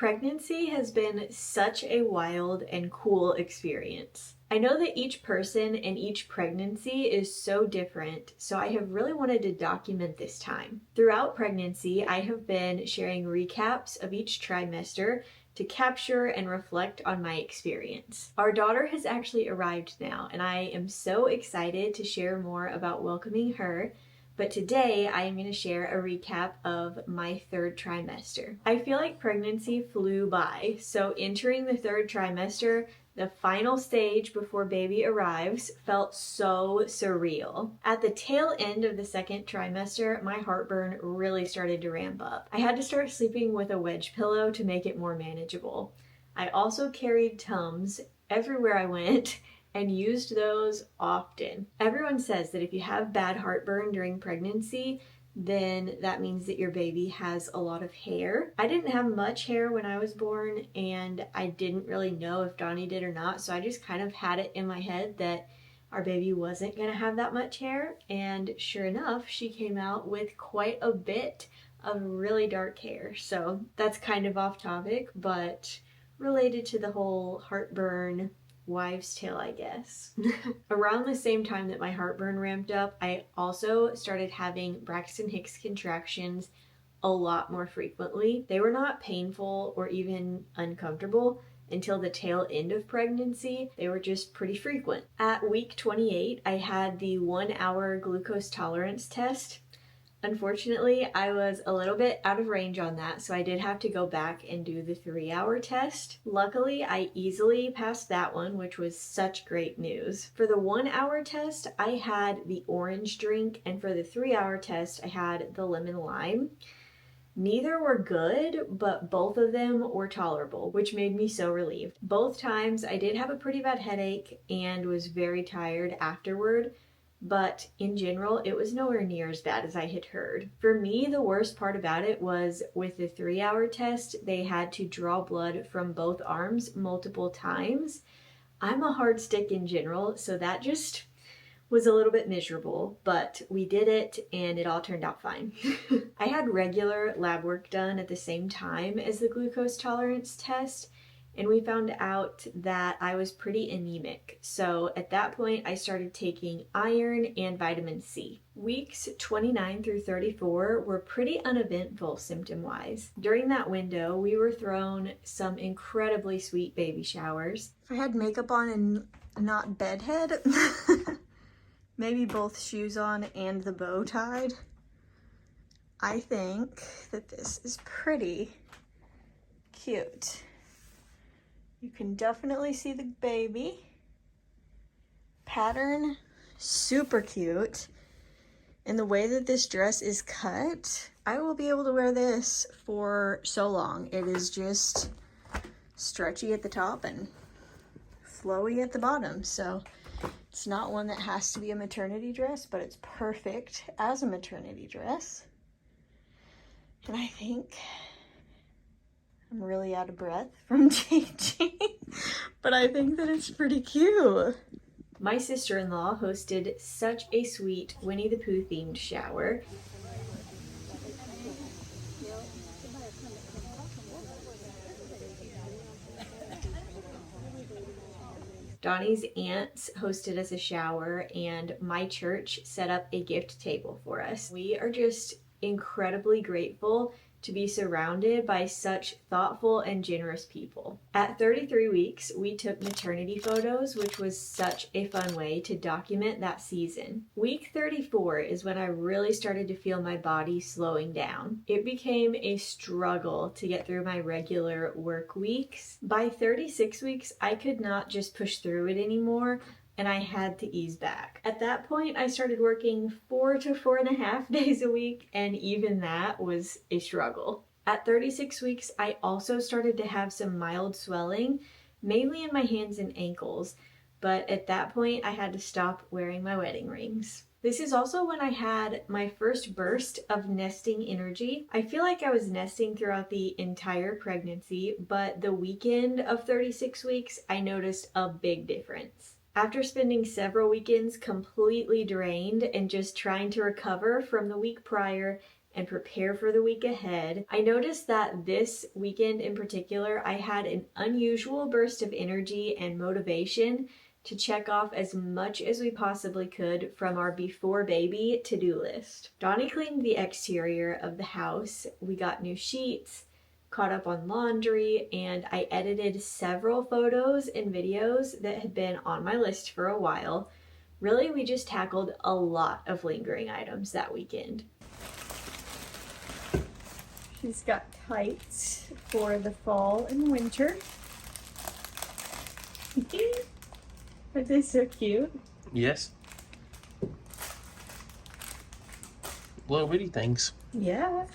Pregnancy has been such a wild and cool experience. I know that each person and each pregnancy is so different, so I have really wanted to document this time. Throughout pregnancy, I have been sharing recaps of each trimester to capture and reflect on my experience. Our daughter has actually arrived now, and I am so excited to share more about welcoming her. But today I am going to share a recap of my third trimester. I feel like pregnancy flew by, so entering the third trimester, the final stage before baby arrives, felt so surreal. At the tail end of the second trimester, my heartburn really started to ramp up. I had to start sleeping with a wedge pillow to make it more manageable. I also carried Tums everywhere I went and used those often. Everyone says that if you have bad heartburn during pregnancy, then that means that your baby has a lot of hair. I didn't have much hair when I was born, and I didn't really know if Donnie did or not, so I just kind of had it in my head that our baby wasn't gonna have that much hair, and sure enough, she came out with quite a bit of really dark hair. So that's kind of off topic, but related to the whole heartburn wives' tale, I guess. Around the same time that my heartburn ramped up, I also started having Braxton Hicks contractions a lot more frequently. They were not painful or even uncomfortable until the tail end of pregnancy. They were just pretty frequent. At week 28, I had the 1-hour glucose tolerance test. Unfortunately, I was a little bit out of range on that, so I did have to go back and do the 3-hour test. Luckily, I easily passed that one, which was such great news. For the 1-hour test, I had the orange drink, and for the 3-hour test, I had the lemon lime. Neither were good, but both of them were tolerable, which made me so relieved. Both times, I did have a pretty bad headache and was very tired afterward, but in general, it was nowhere near as bad as I had heard. For me, the worst part about it was with the 3-hour test, they had to draw blood from both arms multiple times. I'm a hard stick in general, so that just was a little bit miserable, but we did it and it all turned out fine. I had regular lab work done at the same time as the glucose tolerance test, and we found out that I was pretty anemic. So at that point, I started taking iron and vitamin C. Weeks 29 through 34 were pretty uneventful symptom-wise. During that window, we were thrown some incredibly sweet baby showers. If I had makeup on and not bedhead, maybe both shoes on and the bow tied, I think that this is pretty cute. You can definitely see the baby. Pattern, super cute. And the way that this dress is cut, I will be able to wear this for so long. It is just stretchy at the top and flowy at the bottom. So it's not one that has to be a maternity dress, but it's perfect as a maternity dress. And I think I'm really out of breath from changing, but I think that it's pretty cute. My sister-in-law hosted such a sweet Winnie the Pooh themed shower. Donnie's aunts hosted us a shower, and my church set up a gift table for us. We are just incredibly grateful to be surrounded by such thoughtful and generous people. At 33 weeks, we took maternity photos, which was such a fun way to document that season. Week 34 is when I really started to feel my body slowing down. It became a struggle to get through my regular work weeks. By 36 weeks, I could not just push through it anymore, and I had to ease back. At that point, I started working 4 to 4.5 days a week, and even that was a struggle. At 36 weeks, I also started to have some mild swelling, mainly in my hands and ankles, but at that point, I had to stop wearing my wedding rings. This is also when I had my first burst of nesting energy. I feel like I was nesting throughout the entire pregnancy, but the weekend of 36 weeks, I noticed a big difference. After spending several weekends completely drained and just trying to recover from the week prior and prepare for the week ahead. I noticed that this weekend in particular, I had an unusual burst of energy and motivation to check off as much as we possibly could from our before baby to-do list. Donnie cleaned the exterior of the house. We got new sheets, caught up on laundry, and I edited several photos and videos that had been on my list for a while. Really, we just tackled a lot of lingering items that weekend. She's got tights for the fall and winter. Aren't they so cute? Yes. Little bitty things. Yeah.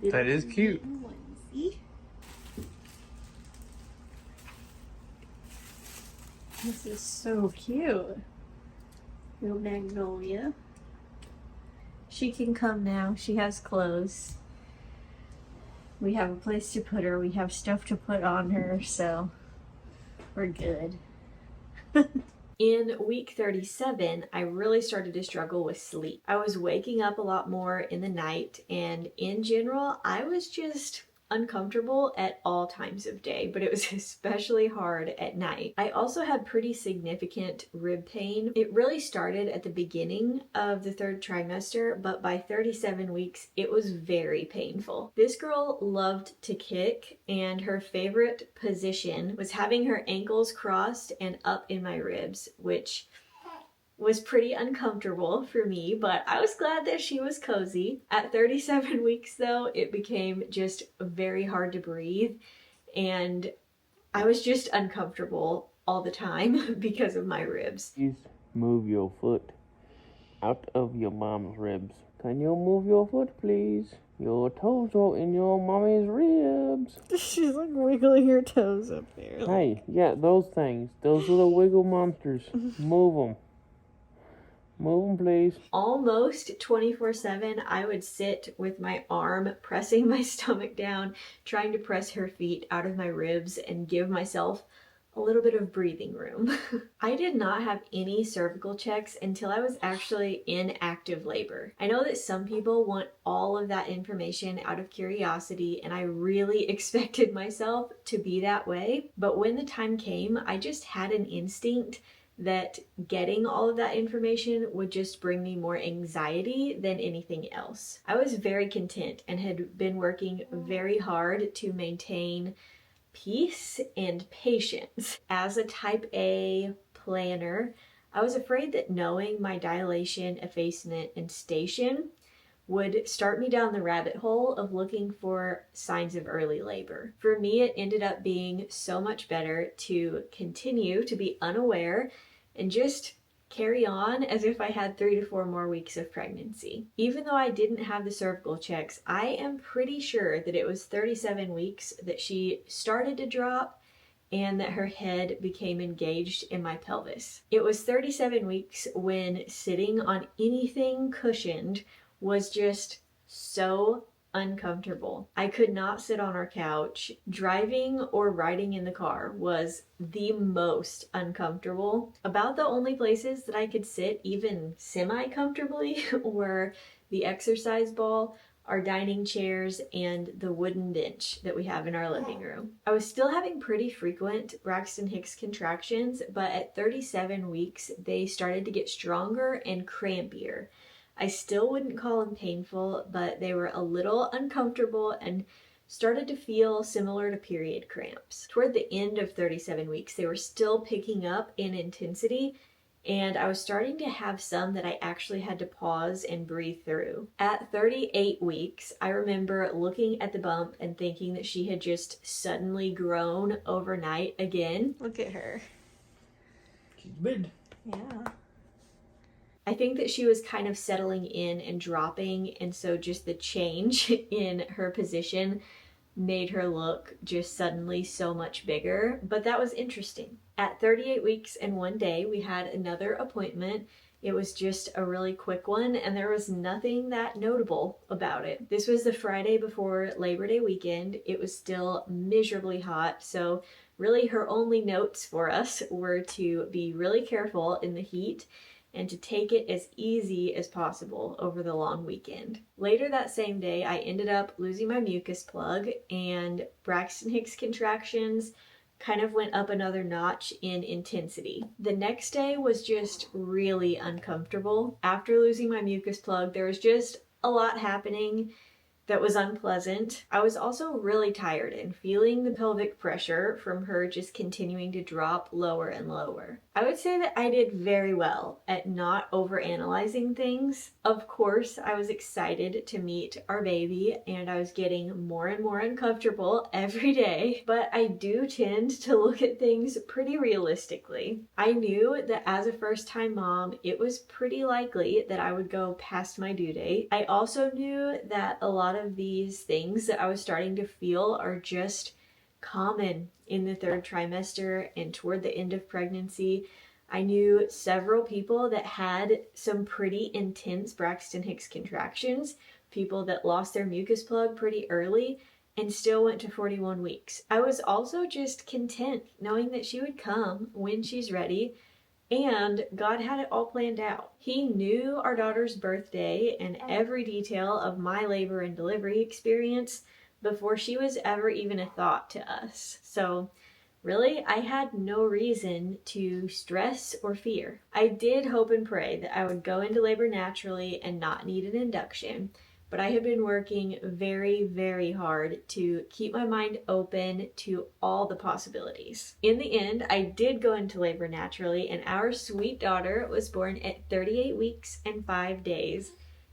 That is cute. Onesie. This is so cute. Little magnolia. She can come now. She has clothes. We have a place to put her. We have stuff to put on her, so we're good. In week 37, I really started to struggle with sleep. I was waking up a lot more in the night, and in general, I was just uncomfortable at all times of day, but it was especially hard at night. I also had pretty significant rib pain. It really started at the beginning of the third trimester, but by 37 weeks, it was very painful. This girl loved to kick, and her favorite position was having her ankles crossed and up in my ribs, which was pretty uncomfortable for me, but I was glad that she was cozy. At 37 weeks though, it became just very hard to breathe, and I was just uncomfortable all the time because of my ribs. Please move your foot out of your mom's ribs. Can you move your foot, please? Your toes are in your mommy's ribs. She's like wiggling her toes up there. Hey, yeah, those things. Those little wiggle monsters. Move them. Move them, please. Almost 24/7, I would sit with my arm pressing my stomach down, trying to press her feet out of my ribs and give myself a little bit of breathing room. I did not have any cervical checks until I was actually in active labor. I know that some people want all of that information out of curiosity, and I really expected myself to be that way. But when the time came, I just had an instinct that getting all of that information would just bring me more anxiety than anything else. I was very content and had been working very hard to maintain peace and patience. As a type A planner, I was afraid that knowing my dilation, effacement, and station would start me down the rabbit hole of looking for signs of early labor. For me, it ended up being so much better to continue to be unaware and just carry on as if I had 3 to 4 more weeks of pregnancy. Even though I didn't have the cervical checks, I am pretty sure that it was 37 weeks that she started to drop and that her head became engaged in my pelvis. It was 37 weeks when sitting on anything cushioned was just so uncomfortable. I could not sit on our couch. Driving or riding in the car was the most uncomfortable. About the only places that I could sit even semi-comfortably were the exercise ball, our dining chairs, and the wooden bench that we have in our living room. I was still having pretty frequent Braxton Hicks contractions, but at 37 weeks, they started to get stronger and crampier. I still wouldn't call them painful, but they were a little uncomfortable and started to feel similar to period cramps. Toward the end of 37 weeks, they were still picking up in intensity, and I was starting to have some that I actually had to pause and breathe through. At 38 weeks, I remember looking at the bump and thinking that she had just suddenly grown overnight again. Look at her. She's big. Yeah. I think that she was kind of settling in and dropping, and so just the change in her position made her look just suddenly so much bigger, but that was interesting. At 38 weeks and 1 day, we had another appointment. It was just a really quick one, and there was nothing that notable about it. This was the Friday before Labor Day weekend. It was still miserably hot, so Really, her only notes for us were to be really careful in the heat and to take it as easy as possible over the long weekend. Later that same day, I ended up losing my mucus plug, and Braxton Hicks contractions kind of went up another notch in intensity. The next day was just really uncomfortable. After losing my mucus plug, there was just a lot happening that was unpleasant. I was also really tired and feeling the pelvic pressure from her just continuing to drop lower and lower. I would say that I did very well at not overanalyzing things. Of course, I was excited to meet our baby and I was getting more and more uncomfortable every day, but I do tend to look at things pretty realistically. I knew that as a first-time mom, it was pretty likely that I would go past my due date. I also knew that a lot of these things that I was starting to feel are just common in the third trimester and toward the end of pregnancy. I knew several people that had some pretty intense Braxton Hicks contractions, people that lost their mucus plug pretty early and still went to 41 weeks. I was also just content knowing that she would come when she's ready, and God had it all planned out. He knew our daughter's birthday and every detail of my labor and delivery experience before she was ever even a thought to us. So really, I had no reason to stress or fear. I did hope and pray that I would go into labor naturally and not need an induction, but I have been working very, very hard to keep my mind open to all the possibilities. In the end, I did go into labor naturally, and our sweet daughter was born at 38 weeks and 5 days.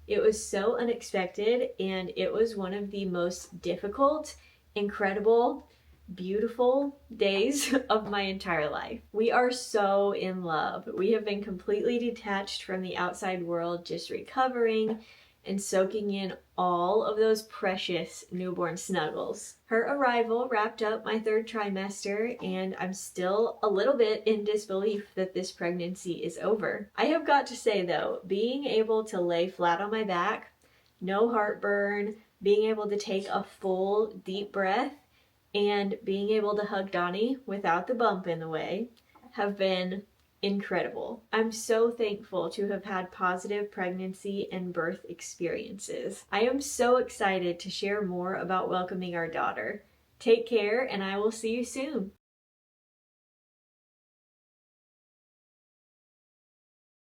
It was so unexpected, and it was one of the most difficult, incredible, beautiful days of my entire life. We are so in love. We have been completely detached from the outside world, just recovering and soaking in all of those precious newborn snuggles. Her arrival wrapped up my third trimester, and I'm still a little bit in disbelief that this pregnancy is over. I have got to say though, being able to lay flat on my back, no heartburn, being able to take a full deep breath, and being able to hug Donnie without the bump in the way have been incredible. I'm so thankful to have had positive pregnancy and birth experiences. I am so excited to share more about welcoming our daughter. Take care, and I will see you soon.